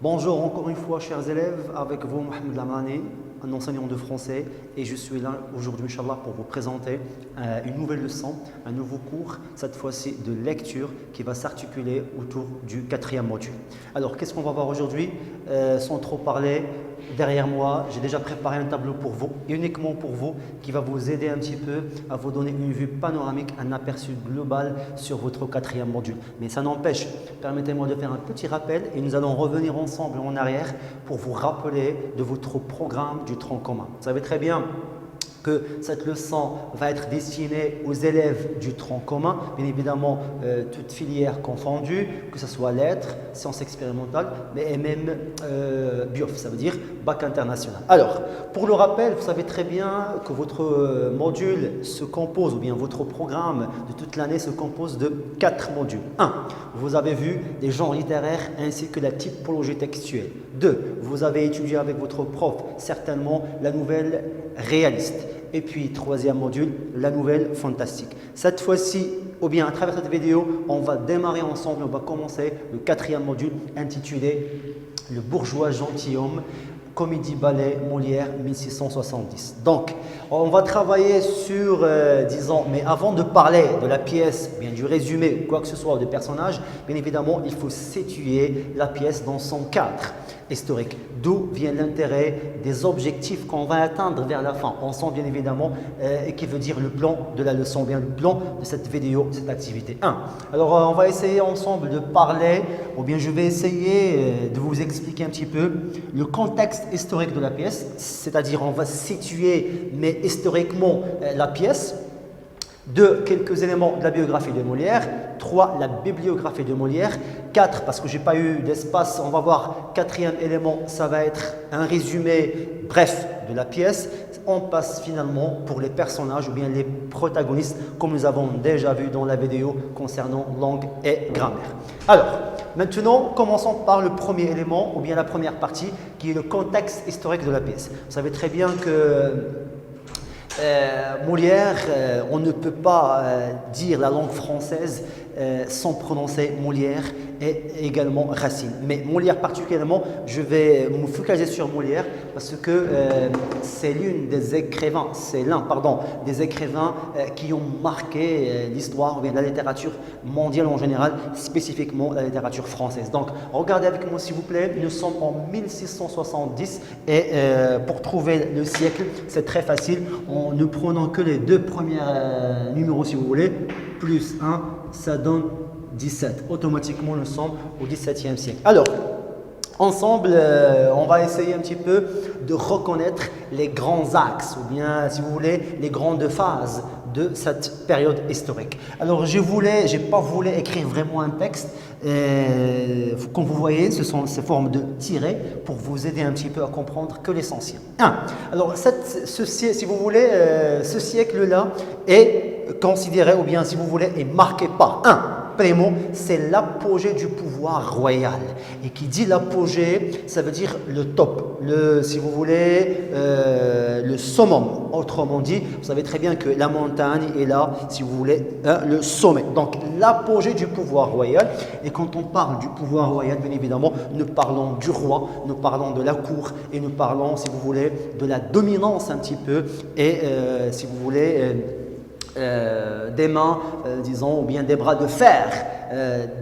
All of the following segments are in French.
Bonjour encore une fois, chers élèves, avec vous Mohamed Lamani, un enseignant de français, et je suis là aujourd'hui, Inch'Allah, pour vous présenter une nouvelle leçon, un nouveau cours, cette fois-ci de lecture, qui va s'articuler autour du quatrième module. Alors, qu'est-ce qu'on va voir aujourd'hui? Sans trop parler, derrière moi, j'ai déjà préparé un tableau pour vous, uniquement pour vous, qui va vous aider un petit peu à vous donner une vue panoramique, un aperçu global sur votre quatrième module. Mais ça n'empêche, permettez-moi de faire un petit rappel et nous allons revenir ensemble en arrière pour vous rappeler de votre programme du tronc commun. Vous savez très bien que cette leçon va être destinée aux élèves du tronc commun, bien évidemment toutes filières confondues, que ce soit lettres, sciences expérimentales, mais même BIOF, ça veut dire bac international. Alors, pour le rappel, vous savez très bien que votre module se compose, ou bien votre programme de toute l'année se compose de 4 modules. 1. Vous avez vu les genres littéraires ainsi que la typologie textuelle. 2. Vous avez étudié avec votre prof certainement la nouvelle réaliste. Et puis, troisième module, la nouvelle fantastique. Cette fois-ci, ou bien à travers cette vidéo, on va démarrer ensemble, on va commencer le quatrième module intitulé « Le bourgeois gentilhomme ». Comédie-ballet Molière 1670. Donc, on va travailler sur, disons, mais avant de parler de la pièce, bien du résumé, quoi que ce soit, des personnages, bien évidemment, il faut situer la pièce dans son cadre historique. D'où vient l'intérêt des objectifs qu'on va atteindre vers la fin. On sent bien évidemment, et qui veut dire le plan de la leçon, bien le plan de cette vidéo, cette activité 1. Alors, on va essayer ensemble de parler, ou bien je vais essayer de vous expliquer un petit peu le contexte historique de la pièce, c'est-à-dire on va situer, mais historiquement, la pièce. 2. Quelques éléments de la biographie de Molière. 3. La bibliographie de Molière. 4. Parce que je n'ai pas eu d'espace, on va voir, quatrième élément, ça va être un résumé bref de la pièce. On passe finalement pour les personnages ou bien les protagonistes, comme nous avons déjà vu dans la vidéo concernant langue et grammaire. Alors, maintenant, commençons par le premier élément ou bien la première partie qui est le contexte historique de la pièce. Vous savez très bien que Molière, on ne peut pas dire la langue française sans prononcer Molière et également Racine. Mais Molière particulièrement, je vais me focaliser sur Molière parce que c'est l'un des écrivains qui ont marqué l'histoire ou bien la littérature mondiale en général, spécifiquement la littérature française. Donc, regardez avec moi s'il vous plaît, nous sommes en 1670 et pour trouver le siècle, c'est très facile. En ne prenant que les deux premiers numéros si vous voulez, plus 1, ça donne 17. Automatiquement, nous sommes au XVIIe siècle. Alors, ensemble, on va essayer un petit peu de reconnaître les grands axes ou bien, si vous voulez, les grandes phases de cette période historique. Alors, je n'ai pas voulu écrire vraiment un texte. Comme vous voyez, ce sont ces formes de tirets pour vous aider un petit peu à comprendre que l'essentiel. 1. Alors, si vous voulez, ce siècle-là est considéré, ou bien si vous voulez, est marqué par 1. Primo, c'est l'apogée du pouvoir royal. Et qui dit l'apogée, ça veut dire le top, si vous voulez, le summum. Autrement dit, vous savez très bien que la montagne est là, si vous voulez, le sommet. Donc, l'apogée du pouvoir royal. Et quand on parle du pouvoir royal, bien évidemment, nous parlons du roi, nous parlons de la cour et nous parlons, si vous voulez, de la dominance un petit peu et, si vous voulez, des mains, disons, ou bien des bras de fer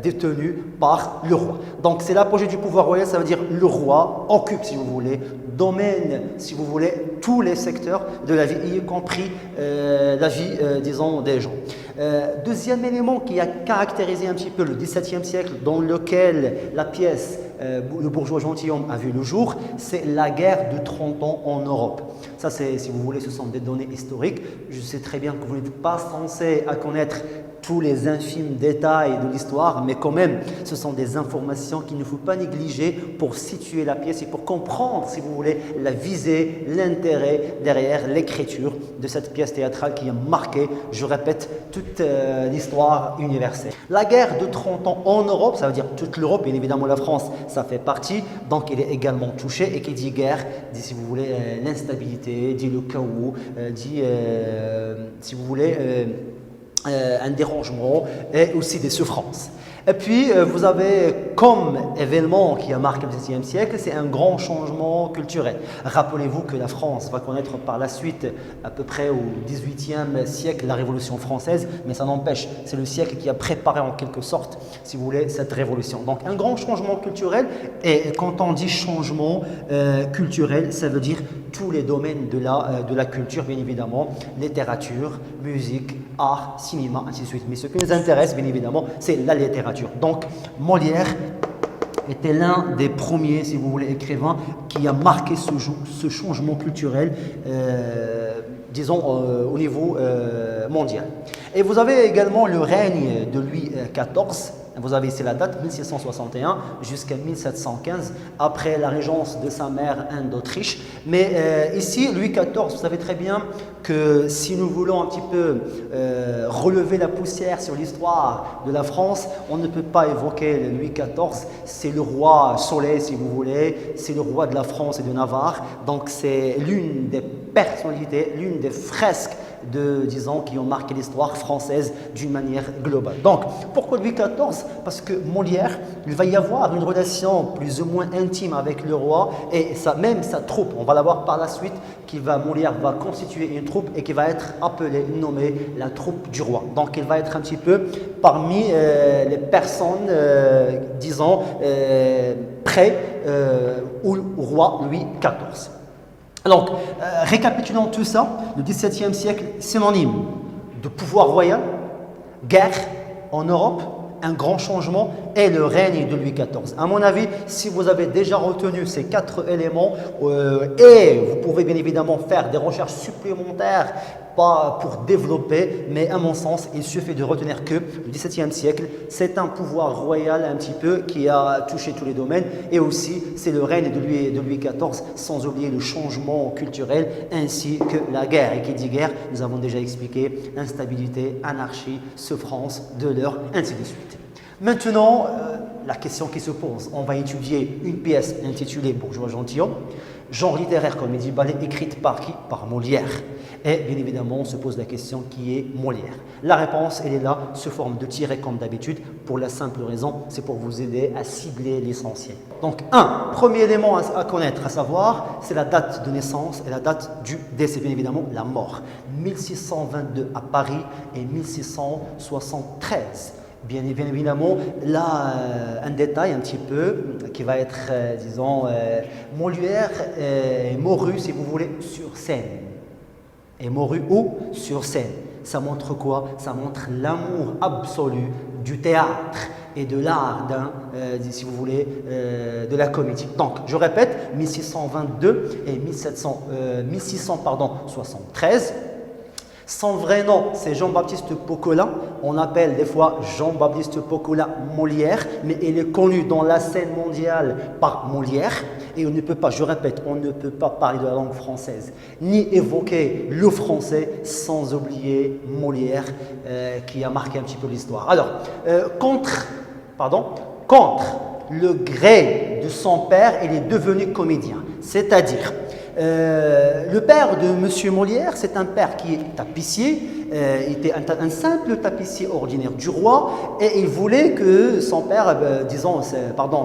détenus par le roi. Donc, c'est l'apogée du pouvoir royal, ça veut dire le roi occupe, si vous voulez, domine, si vous voulez, tous les secteurs de la vie, y compris la vie, disons, des gens. Deuxième élément qui a caractérisé un petit peu le XVIIe siècle, dans lequel la pièce Le bourgeois gentilhomme a vu le jour, c'est la guerre de 30 ans en Europe. Ça, si vous voulez, ce sont des données historiques. Je sais très bien que vous n'êtes pas censé à connaître tous les infimes détails de l'histoire, mais quand même, ce sont des informations qu'il ne faut pas négliger pour situer la pièce et pour comprendre, si vous voulez, la visée, l'intérêt derrière l'écriture de cette pièce théâtrale qui a marqué, je répète, toute l'histoire universelle. La guerre de 30 ans en Europe, ça veut dire toute l'Europe, bien évidemment la France, ça fait partie, donc il est également touché, et qui dit guerre, dit, si vous voulez, l'instabilité, dit le chaos, dit, si vous voulez, un dérangement et aussi des souffrances. Et puis, vous avez comme événement qui a marqué le XVIIe siècle, c'est un grand changement culturel. Rappelez-vous que la France va connaître par la suite, à peu près au XVIIIe siècle, la Révolution française, mais ça n'empêche, c'est le siècle qui a préparé en quelque sorte, si vous voulez, cette révolution. Donc, un grand changement culturel, et quand on dit changement culturel, ça veut dire tous les domaines de la culture, bien évidemment, littérature, musique, art, cinéma, ainsi de suite. Mais ce qui nous intéresse, bien évidemment, c'est la littérature. Donc, Molière était l'un des premiers, si vous voulez, écrivains qui a marqué ce changement culturel, disons, au niveau mondial. Et vous avez également le règne de Louis XIV. Vous avez ici la date, 1661 jusqu'à 1715, après la régence de sa mère Anne d'Autriche. Mais ici, Louis XIV, vous savez très bien que si nous voulons un petit peu relever la poussière sur l'histoire de la France, on ne peut pas évoquer Louis XIV. C'est le roi Soleil, si vous voulez, c'est le roi de la France et de Navarre. Donc c'est l'une des personnalités, l'une des fresques disons, qui ont marqué l'histoire française d'une manière globale. Donc, pourquoi Louis XIV? Parce que Molière, il va y avoir une relation plus ou moins intime avec le roi et même sa troupe. On va la voir par la suite, Molière va constituer une troupe et qui va être appelée, nommée la troupe du roi. Donc, il va être un petit peu parmi les personnes, disons, près au roi Louis XIV. Donc, récapitulons tout ça, le XVIIe siècle, synonyme de pouvoir royal, guerre en Europe, un grand changement et le règne de Louis XIV. À mon avis, si vous avez déjà retenu ces 4 éléments, et vous pouvez bien évidemment faire des recherches supplémentaires, pas pour développer, mais à mon sens, il suffit de retenir que le XVIIe siècle, c'est un pouvoir royal un petit peu qui a touché tous les domaines et aussi c'est le règne de Louis XIV, sans oublier le changement culturel ainsi que la guerre. Et qui dit guerre, nous avons déjà expliqué instabilité, anarchie, souffrance, douleur, ainsi de suite. Maintenant, la question qui se pose, on va étudier une pièce intitulée Bourgeois gentilhomme, genre littéraire comédie ballet écrite par qui? Par Molière. Et bien évidemment, on se pose la question qui est Molière. La réponse, elle est là, sous forme de tiret comme d'habitude, pour la simple raison, c'est pour vous aider à cibler l'essentiel. Donc, premier élément à connaître, à savoir, c'est la date de naissance et la date du décès, bien évidemment, la mort. 1622 à Paris et 1673. Bien évidemment, là, un détail un petit peu qui va être, disons, Molière est mouru, si vous voulez, sur scène. Est mouru où? Sur scène. Ça montre quoi? Ça montre l'amour absolu du théâtre et de l'art, si vous voulez, de la comédie. Donc, je répète, 1622 et 1673. Son vrai nom, c'est Jean-Baptiste Poquelin. On appelle des fois Jean-Baptiste Poquelin Molière, mais il est connu dans la scène mondiale par Molière. Et on ne peut pas, je répète, on ne peut pas parler de la langue française, ni évoquer le français sans oublier Molière, qui a marqué un petit peu l'histoire. Alors, contre le gré de son père, il est devenu comédien. C'est-à-dire, le père de M. Molière, c'est un père qui est tapissier, il était un simple tapissier ordinaire du roi et il voulait que son père,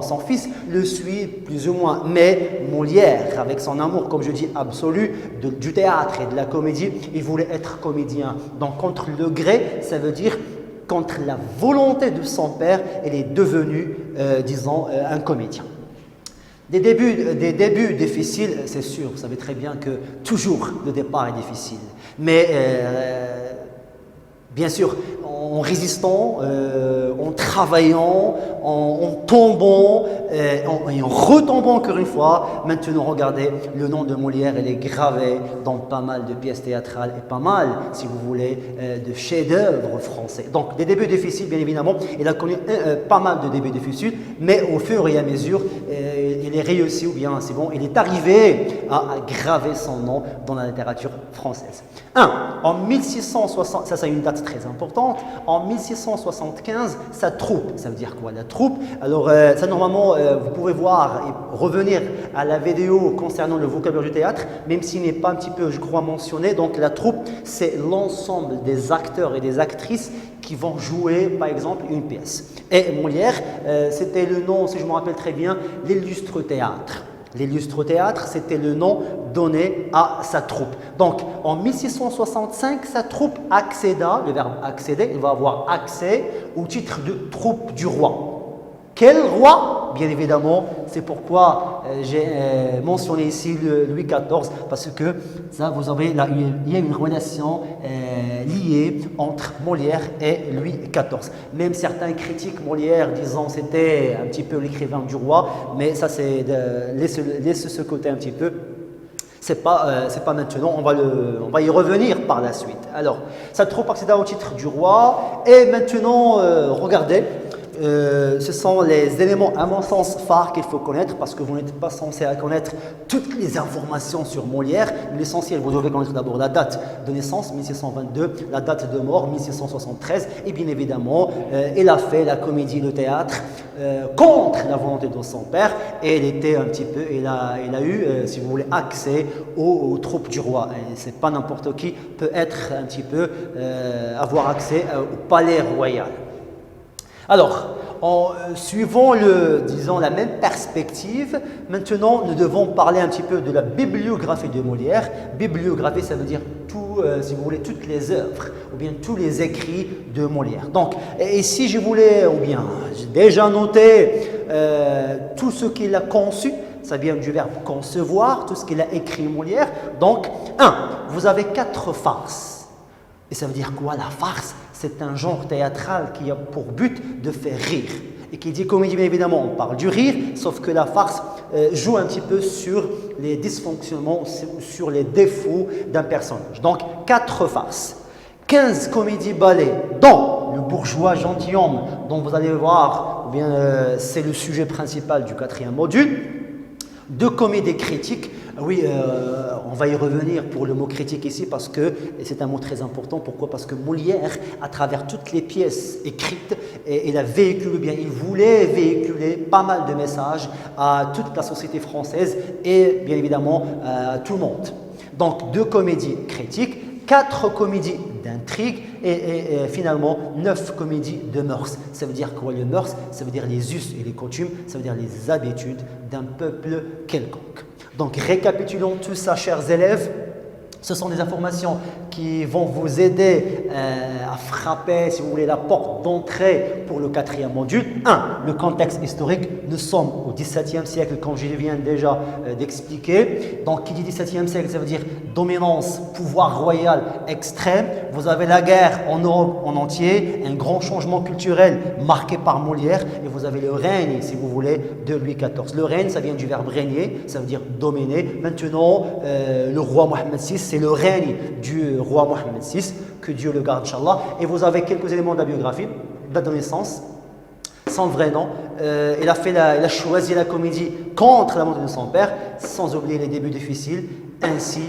son fils le suive plus ou moins. Mais Molière, avec son amour, comme je dis, absolu du théâtre et de la comédie, il voulait être comédien. Donc contre le gré, ça veut dire contre la volonté de son père, il est devenu, un comédien. Des débuts difficiles, c'est sûr, vous savez très bien que toujours le départ est difficile. Mais bien sûr, en résistant, en travaillant, en tombant et en retombant encore une fois. Maintenant, regardez, le nom de Molière, il est gravé dans pas mal de pièces théâtrales et pas mal, si vous voulez, de chefs-d'œuvre français. Donc, des débuts difficiles, bien évidemment. Il a connu pas mal de débuts difficiles, mais au fur et à mesure, il est réussi, ou bien c'est bon, il est arrivé à graver son nom dans la littérature française. En 1660, ça c'est une date très importante, En 1675, sa troupe, ça veut dire quoi la troupe? Alors ça normalement, vous pouvez voir et revenir à la vidéo concernant le vocabulaire du théâtre, même s'il n'est pas un petit peu, je crois, mentionné. Donc la troupe, c'est l'ensemble des acteurs et des actrices qui vont jouer, par exemple, une pièce. Et Molière, c'était le nom, si je me rappelle très bien, l'illustre théâtre. L'illustre théâtre, c'était le nom donné à sa troupe. Donc, en 1665, sa troupe accéda, le verbe accéder, il va avoir accès au titre de troupe du roi. Quel roi? Bien évidemment, c'est pourquoi j'ai mentionné ici le Louis XIV, parce que ça, vous avez là, il y a une relation liée entre Molière et Louis XIV. Même certains critiquent Molière disant c'était un petit peu l'écrivain du roi, mais ça c'est laisse ce côté un petit peu. C'est pas maintenant, on va y revenir par la suite. Alors, sa troupe accéda au titre du roi et maintenant, regardez. Ce sont les éléments à mon sens phares qu'il faut connaître parce que vous n'êtes pas censé connaître toutes les informations sur Molière. L'essentiel, vous devez connaître d'abord la date de naissance, 1622, la date de mort, 1673 et bien évidemment, il a fait la comédie, le théâtre contre la volonté de son père et il était un petit peu, il a eu, si vous voulez, accès aux troupes du roi. C'est pas n'importe qui peut être un petit peu, avoir accès au palais royal. Alors, en suivant disons, la même perspective, maintenant nous devons parler un petit peu de la bibliographie de Molière. Bibliographie, ça veut dire tout, si vous voulez, toutes les œuvres ou bien tous les écrits de Molière. Donc, ici je voulais, ou bien j'ai déjà noté tout ce qu'il a conçu. Ça vient du verbe concevoir, tout ce qu'il a écrit Molière. Donc, vous avez 4 farces. Et ça veut dire quoi la farce? C'est un genre théâtral qui a pour but de faire rire. Et qui dit comédie, bien évidemment, on parle du rire, sauf que la farce joue un petit peu sur les dysfonctionnements, sur les défauts d'un personnage. Donc, 4 farces. 15 comédies-ballets, dont le bourgeois gentilhomme, dont vous allez voir, eh bien, c'est le sujet principal du 4e module. 2 comédies critiques. Oui, on va y revenir pour le mot critique ici parce que c'est un mot très important. Pourquoi? Parce que Molière, à travers toutes les pièces écrites, il a véhiculé, bien, il voulait véhiculer pas mal de messages à toute la société française et bien évidemment à tout le monde. Donc 2 comédies critiques, 4 comédies d'intrigue et finalement 9 comédies de mœurs. Ça veut dire quoi le mœurs? Ça veut dire les us et les coutumes, ça veut dire les habitudes d'un peuple quelconque. Donc récapitulons tout ça, chers élèves. Ce sont des informations qui vont vous aider à frapper, si vous voulez, la porte d'entrée pour le 4e module. 1. Le contexte historique. Nous sommes au XVIIe siècle, comme je viens déjà d'expliquer. Donc, qui dit XVIIe siècle, ça veut dire dominance, pouvoir royal extrême. Vous avez la guerre en Europe en entier, un grand changement culturel marqué par Molière. Et vous avez le règne, si vous voulez, de Louis XIV. Le règne, ça vient du verbe régner, ça veut dire dominer. Maintenant, le roi Mohammed VI, c'est le règne du roi Mohammed VI, que Dieu le garde, Inch'Allah. Et vous avez quelques éléments de la biographie, date de naissance, son vrai nom. Il a choisi la comédie contre la volonté de son père, sans oublier les débuts difficiles, ainsi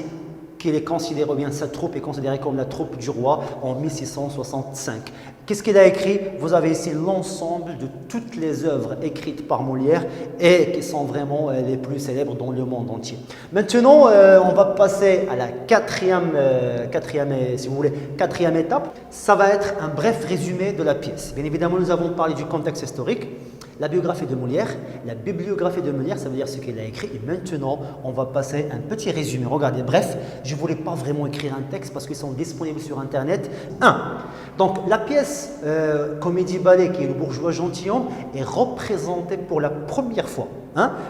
qu'il est considéré, bien sa troupe est considérée comme la troupe du roi en 1665. Qu'est-ce qu'il a écrit? Vous avez ici l'ensemble de toutes les œuvres écrites par Molière et qui sont vraiment les plus célèbres dans le monde entier. Maintenant, on va passer à la quatrième étape. Ça va être un bref résumé de la pièce. Bien évidemment, nous avons parlé du contexte historique, la biographie de Molière, la bibliographie de Molière, ça veut dire ce qu'il a écrit. Et maintenant, on va passer un petit résumé. Regardez, bref, je ne voulais pas vraiment écrire un texte parce qu'ils sont disponibles sur Internet. Donc la pièce comédie-ballet qui est le bourgeois gentilhomme est représentée pour la première fois,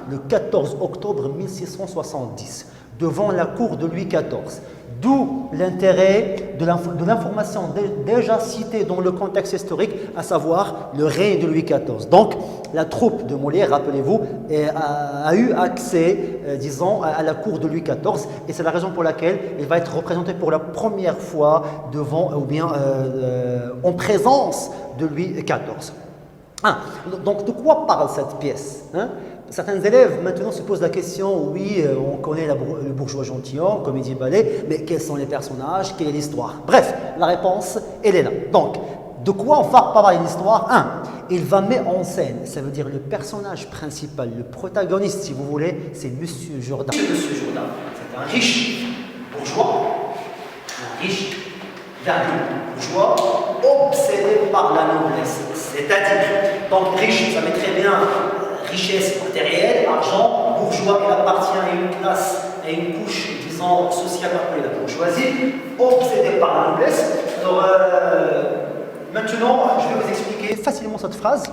le 14 octobre 1670, devant la cour de Louis XIV. D'où l'intérêt de l'information déjà citée dans le contexte historique, à savoir le règne de Louis XIV. Donc, la troupe de Molière, rappelez-vous, a eu accès, disons, à la cour de Louis XIV. Et c'est la raison pour laquelle il va être représenté pour la première fois devant, ou bien en présence de Louis XIV. Donc, de quoi parle cette pièce? Certains élèves maintenant se posent la question, oui, on connaît le bourgeois gentilhomme, comédie ballet, mais quels sont les personnages, quelle est l'histoire? Bref, la réponse, elle est là. Donc, de quoi on va parler l'histoire? Il va mettre en scène, ça veut dire le personnage principal, le protagoniste si vous voulez, c'est Monsieur Jourdain. Monsieur Jourdain, c'est un riche bourgeois, un riche bourgeois obsédé par la noblesse. C'est-à-dire, donc riche, ça met très bien richesse matérielle, argent, bourgeois, il appartient à une classe, à une couche, disons, sociale appelée la bourgeoisie, obsédé par la noblesse. Alors, maintenant, je vais vous expliquer facilement cette phrase.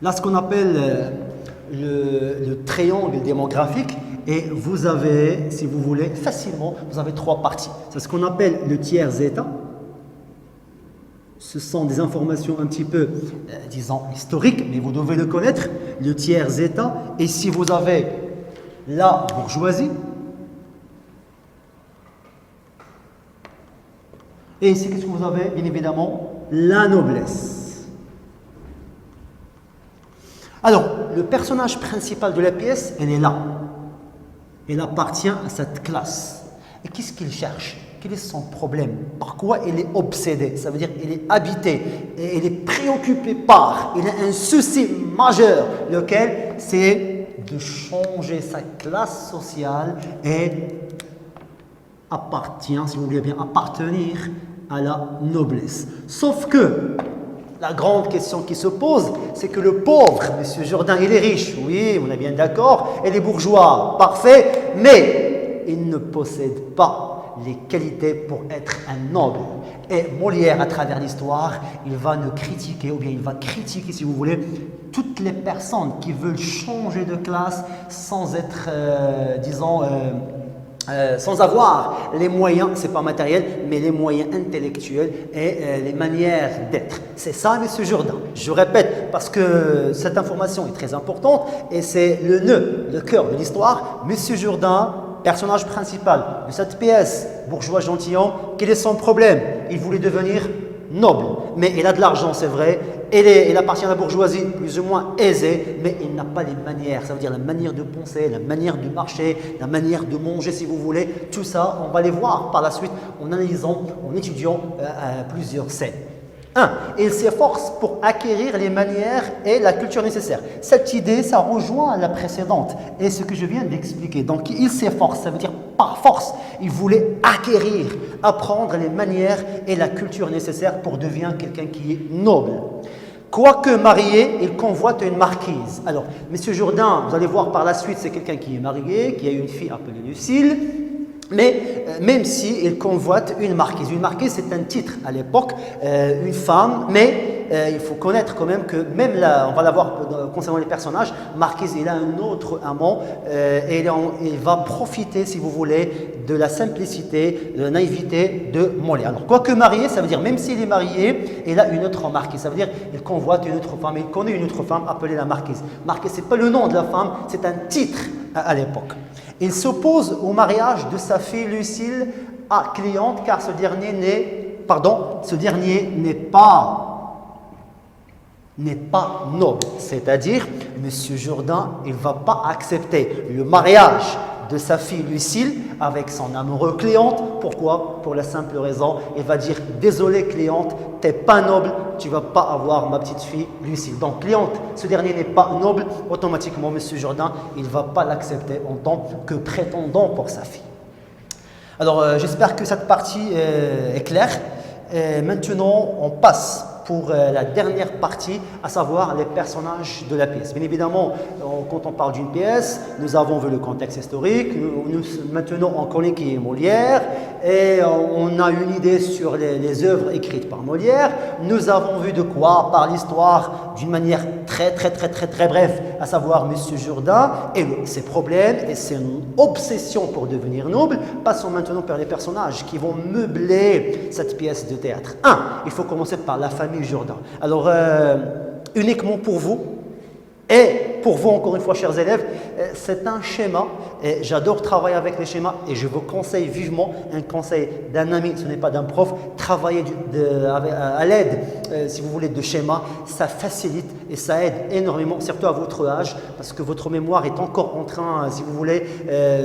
Là, ce qu'on appelle le triangle démographique, et vous avez, si vous voulez, facilement, vous avez trois parties. C'est ce qu'on appelle le tiers état. Ce sont des informations un petit peu, disons, historiques, mais vous devez le connaître, le tiers état. Et si vous avez la bourgeoisie, et ici, qu'est-ce que vous avez? Bien évidemment, la noblesse. Alors, le personnage principal de la pièce, elle est là. Elle appartient à cette classe. Et qu'est-ce qu'il cherche? Quel est son problème? Par quoi il est obsédé? Ça veut dire qu'il est habité, et il est préoccupé par, il a un souci majeur, lequel c'est de changer sa classe sociale et appartient, si vous voulez bien, appartenir à la noblesse. Sauf que la grande question qui se pose, c'est que le pauvre, Monsieur Jourdain, il est riche, oui, on est bien d'accord, et les bourgeois, parfait, mais il ne possède pas les qualités pour être un noble. Et Molière, à travers l'histoire, il va nous critiquer, ou bien il va critiquer, si vous voulez, toutes les personnes qui veulent changer de classe sans être, disons, sans avoir les moyens, c'est pas matériel, mais les moyens intellectuels et les manières d'être. C'est ça, Monsieur Jourdain. Je répète, parce que cette information est très importante et c'est le nœud, le cœur de l'histoire. Monsieur Jourdain, personnage principal de cette pièce, bourgeois gentilhomme, quel est son problème? Il voulait devenir noble, mais il a de l'argent, c'est vrai. Il appartient à la bourgeoisie plus ou moins aisée, mais il n'a pas les manières. Ça veut dire la manière de penser, la manière de marcher, la manière de manger, si vous voulez. Tout ça, on va les voir par la suite en analysant, en étudiant plusieurs scènes. Il s'efforce pour acquérir les manières et la culture nécessaires. Cette idée, ça rejoint la précédente et ce que je viens d'expliquer. Donc, il s'efforce, ça veut dire par force. Il voulait acquérir, apprendre les manières et la culture nécessaires pour devenir quelqu'un qui est noble. Quoique marié, il convoite une marquise. Alors, Monsieur Jourdain, vous allez voir par la suite, c'est quelqu'un qui est marié, qui a une fille appelée Lucile. Mais même s'il convoite une marquise c'est un titre à l'époque, une femme, mais il faut connaître quand même que même là, on va la voir concernant les personnages, marquise, il a un autre amant et il va profiter, si vous voulez, de la simplicité, de la naïveté de Molière. Alors, quoique marié, ça veut dire même s'il est marié, il a une autre marquise, ça veut dire qu'il convoite une autre femme, il connaît une autre femme appelée la marquise. Marquise, ce n'est pas le nom de la femme, c'est un titre à l'époque. Il s'oppose au mariage de sa fille Lucile à Cléante car ce dernier n'est pas noble. C'est-à-dire, Monsieur Jourdain, il ne va pas accepter le mariage de sa fille Lucile avec son amoureux Cléante. Pourquoi? Pour la simple raison, il va dire « Désolé Cléante, tu n'es pas noble, tu ne vas pas avoir ma petite fille Lucile. » Donc Cléante, ce dernier n'est pas noble, automatiquement Monsieur Jourdain, il ne va pas l'accepter en tant que prétendant pour sa fille. Alors j'espère que cette partie est claire. Maintenant, on passe pour la dernière partie, à savoir les personnages de la pièce. Bien évidemment, quand on parle d'une pièce, nous avons vu le contexte historique, maintenant on connaît qui est Molière, et on a une idée sur les œuvres écrites par Molière. Nous avons vu de quoi par l'histoire d'une manière très brève, à savoir Monsieur Jourdain et ses problèmes et ses obsessions pour devenir noble. Passons maintenant par les personnages qui vont meubler cette pièce de théâtre. Il faut commencer par la famille Jourdain. Alors, uniquement pour vous, et pour vous encore une fois, chers élèves, c'est un schéma. J'adore travailler avec les schémas et je vous conseille vivement, un conseil d'un ami, ce n'est pas d'un prof, travailler à l'aide, si vous voulez, de schémas. Ça facilite et ça aide énormément, surtout à votre âge, parce que votre mémoire est encore en train, si vous voulez,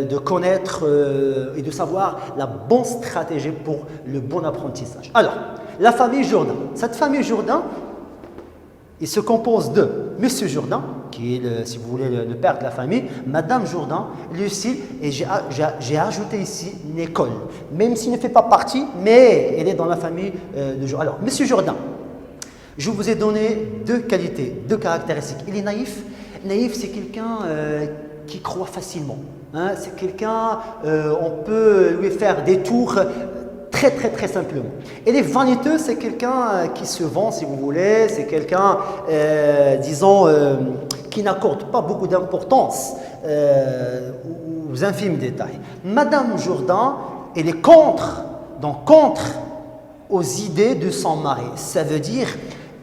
de connaître et de savoir la bonne stratégie pour le bon apprentissage. Alors, La famille Jourdain. Cette famille Jourdain, il se compose de Monsieur Jourdain, qui est, si vous voulez, le père de la famille, Madame Jourdain, Lucie, et j'ai ajouté ici Nicole, même s'il ne fait pas partie, mais elle est dans la famille de Jourdain. Alors, Monsieur Jourdain, je vous ai donné deux qualités, deux caractéristiques. Il est naïf. Naïf, c'est quelqu'un qui croit facilement. Hein, c'est quelqu'un, on peut lui faire des tours très simplement. Et les vaniteux, c'est quelqu'un qui se vend, si vous voulez, c'est quelqu'un, disons, qui n'accorde pas beaucoup d'importance aux infimes détails. Madame Jourdain, elle est contre aux idées de son mari. Ça veut dire,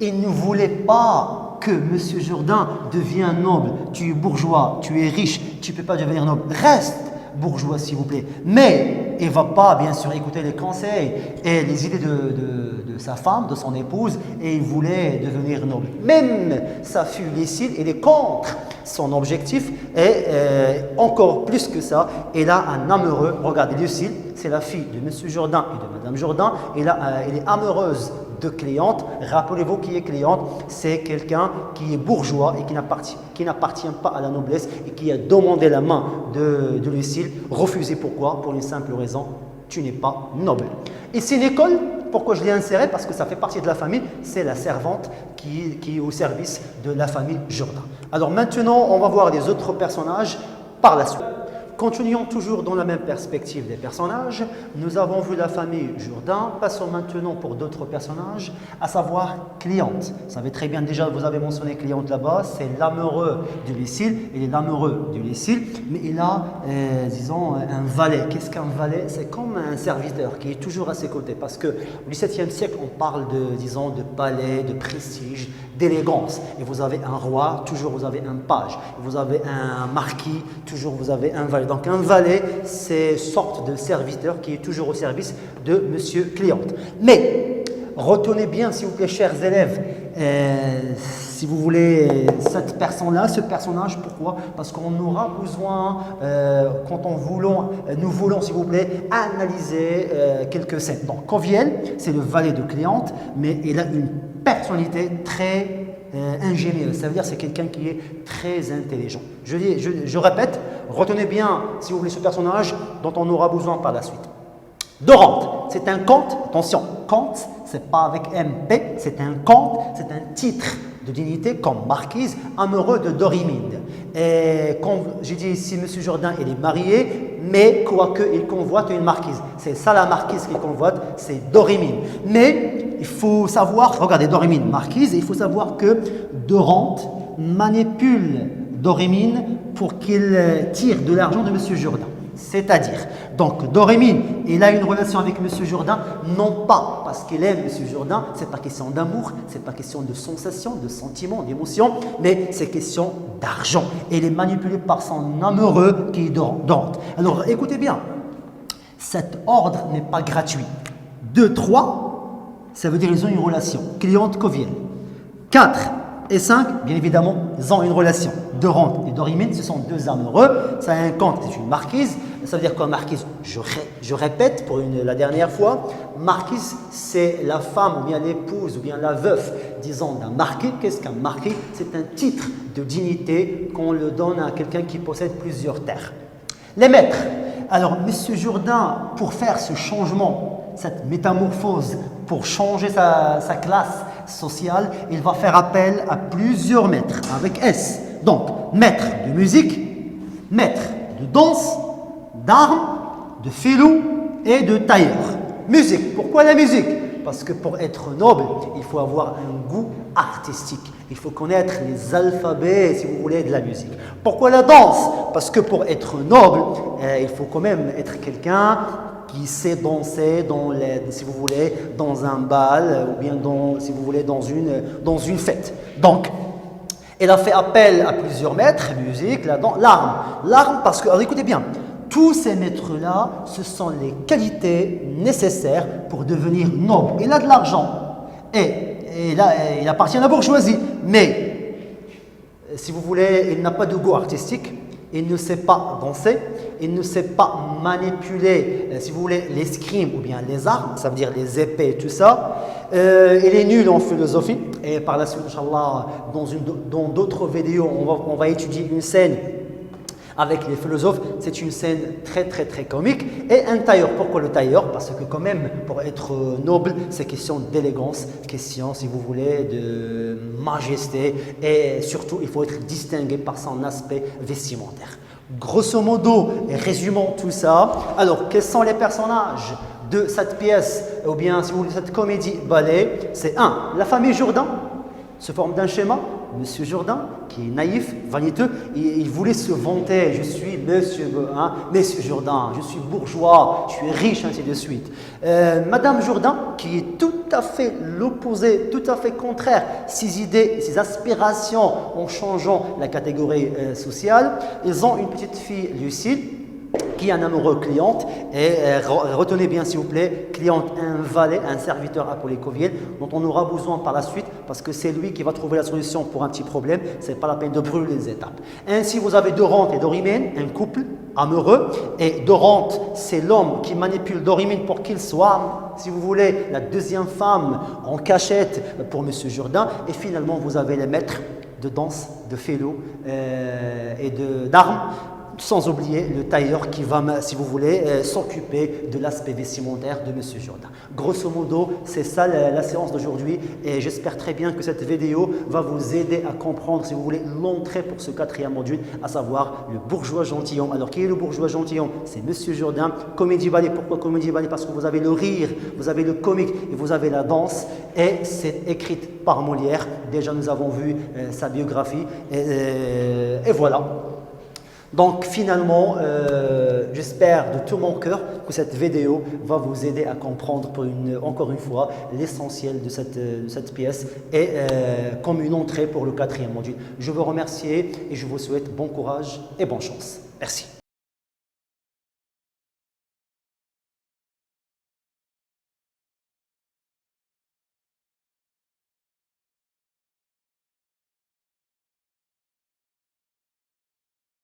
il ne voulait pas que Monsieur Jourdain devienne noble. Tu es bourgeois, tu es riche, tu ne peux pas devenir noble. Reste bourgeois, s'il vous plaît. Mais il ne va pas, bien sûr, écouter les conseils et les idées de sa femme, de son épouse, et il voulait devenir noble. Même sa fille Lucille, elle est contre son objectif, et encore plus que ça, elle a un amoureux. Regardez, Lucille, c'est la fille de Monsieur Jourdain et de Madame Jourdain. Elle est amoureuse de cliente. Rappelez-vous qui est cliente, c'est quelqu'un qui est bourgeois et qui n'appartient pas à la noblesse et qui a demandé la main de Lucille, refusé. Pourquoi? Pour une simple raison, tu n'es pas noble. Ici Nicole, pourquoi je l'ai inséré? Parce que ça fait partie de la famille, c'est la servante qui est au service de la famille Jourdain. Alors maintenant, on va voir les autres personnages par la suite. Continuons toujours dans la même perspective des personnages. Nous avons vu la famille Jourdain. Passons maintenant pour d'autres personnages, à savoir Cléante. Vous savez très bien, déjà vous avez mentionné Cléante là-bas, c'est l'amoureux de Lucille. Il est l'amoureux de Lucille, mais il a, disons, un valet. Qu'est-ce qu'un valet? C'est comme un serviteur qui est toujours à ses côtés. Parce qu'au XVIIe siècle, on parle de, disons, de palais, de prestige, d'élégance. Et vous avez un roi, toujours vous avez un page. Vous avez un marquis, toujours vous avez un valet. Donc un valet, c'est une sorte de serviteur qui est toujours au service de Monsieur Cléante. Mais retenez bien, s'il vous plaît, chers élèves, si vous voulez, cette personne-là, ce personnage, pourquoi? Parce qu'on aura besoin, quand nous voulons, s'il vous plaît, analyser quelques scènes. Donc Coviel, c'est le valet de Cléante, mais il a une personnalité très ingénieux, ça veut dire c'est quelqu'un qui est très intelligent. Je répète, retenez bien, si vous voulez, ce personnage dont on aura besoin par la suite. Dorante, c'est un comte, attention, comte, c'est pas avec MP, c'est un comte, c'est un titre de dignité comme marquise, amoureux de Doriminde. Et comme j'ai dit ici, Monsieur Jourdain, il est marié, mais quoique il convoite une marquise. C'est ça la marquise qu'il convoite, c'est Doriminde. Mais il faut savoir, regardez Doriminde, marquise, et il faut savoir que Dorante manipule Doriminde pour qu'il tire de l'argent de Monsieur Jourdain. C'est-à-dire, donc Doriminde, il a une relation avec Monsieur Jourdain, non pas parce qu'il aime Monsieur Jourdain, c'est pas question d'amour, c'est pas question de sensation, de sentiment, d'émotion, mais c'est question d'argent. Et il est manipulé par son amoureux qui est Dorante. Alors écoutez bien, cet ordre n'est pas gratuit. 2, 3, ça veut dire qu'ils ont une relation. Cléante, Coviel. 4 et 5, bien évidemment, ils ont une relation. Dorante et Doriminde, ce sont deux amoureux. Ça a un comte, c'est une marquise. Ça veut dire quoi, marquise? Je répète pour la dernière fois, marquise, c'est la femme ou bien l'épouse ou bien la veuve, disons, d'un marquis. Qu'est-ce qu'un marquis? C'est un titre de dignité qu'on le donne à quelqu'un qui possède plusieurs terres. Les maîtres. Alors, Monsieur Jourdain, pour faire ce changement, cette métamorphose, pour changer sa classe sociale, il va faire appel à plusieurs maîtres, avec S. Donc, maître de musique, maître de danse, d'armes, de filou et de tailleur. Musique. Pourquoi la musique? Parce que pour être noble, il faut avoir un goût artistique. Il faut connaître les alphabets, si vous voulez, de la musique. Pourquoi la danse? Parce que pour être noble, il faut quand même être quelqu'un qui sait danser si vous voulez, dans un bal ou bien si vous voulez, dans une fête. Donc, elle a fait appel à plusieurs maîtres, musique, l'arme. L'arme parce que, alors écoutez bien, tous ces maîtres-là, ce sont les qualités nécessaires pour devenir noble. Il a de l'argent et là, il appartient à la bourgeoisie. Mais, si vous voulez, il n'a pas de goût artistique. Il ne sait pas danser, il ne sait pas manipuler, si vous voulez, l'escrime ou bien les armes, ça veut dire les épées et tout ça. Il est nul en philosophie et par la suite, Inch'Allah, dans d'autres vidéos, on va étudier une scène avec les philosophes. C'est une scène très comique. Et un tailleur, pourquoi le tailleur? Parce que quand même, pour être noble, c'est question d'élégance, question, si vous voulez, de majesté et surtout, il faut être distingué par son aspect vestimentaire. Grosso modo, résumons tout ça. Alors, quels sont les personnages de cette pièce, ou bien si vous voulez cette comédie ballet? C'est la famille Jourdain se forme d'un schéma. Monsieur Jourdain, qui est naïf, vaniteux, il voulait se vanter. Je suis Monsieur Jourdain, je suis bourgeois, je suis riche, ainsi de suite. Madame Jourdain, qui est tout à fait l'opposé, tout à fait contraire, ses idées, ses aspirations en changeant la catégorie sociale. Ils ont une petite fille Lucille, qui est un amoureux cliente, et retenez bien s'il vous plaît, cliente un valet, un serviteur à Coviel, dont on aura besoin par la suite parce que c'est lui qui va trouver la solution pour un petit problème, c'est pas la peine de brûler les étapes. Ainsi vous avez Dorante et Dorimène, un couple amoureux, et Dorante c'est l'homme qui manipule Dorimène pour qu'il soit, si vous voulez, la deuxième femme en cachette pour Monsieur Jourdain, et finalement vous avez les maîtres de danse, de félo et d'armes. Sans oublier le tailleur qui va, si vous voulez, s'occuper de l'aspect vestimentaire de Monsieur Jourdain. Grosso modo, c'est ça la séance d'aujourd'hui et j'espère très bien que cette vidéo va vous aider à comprendre, si vous voulez, l'entrée pour ce 4e module, à savoir le bourgeois gentilhomme. Alors, qui est le bourgeois gentilhomme? C'est Monsieur Jourdain. Comédie ballet, pourquoi comédie ballet? Parce que vous avez le rire, vous avez le comique et vous avez la danse, et c'est écrite par Molière. Déjà, nous avons vu sa biographie et voilà. Donc finalement, j'espère de tout mon cœur que cette vidéo va vous aider à comprendre encore une fois l'essentiel de cette pièce et comme une entrée pour le 4e module. Je vous remercie et je vous souhaite bon courage et bonne chance. Merci.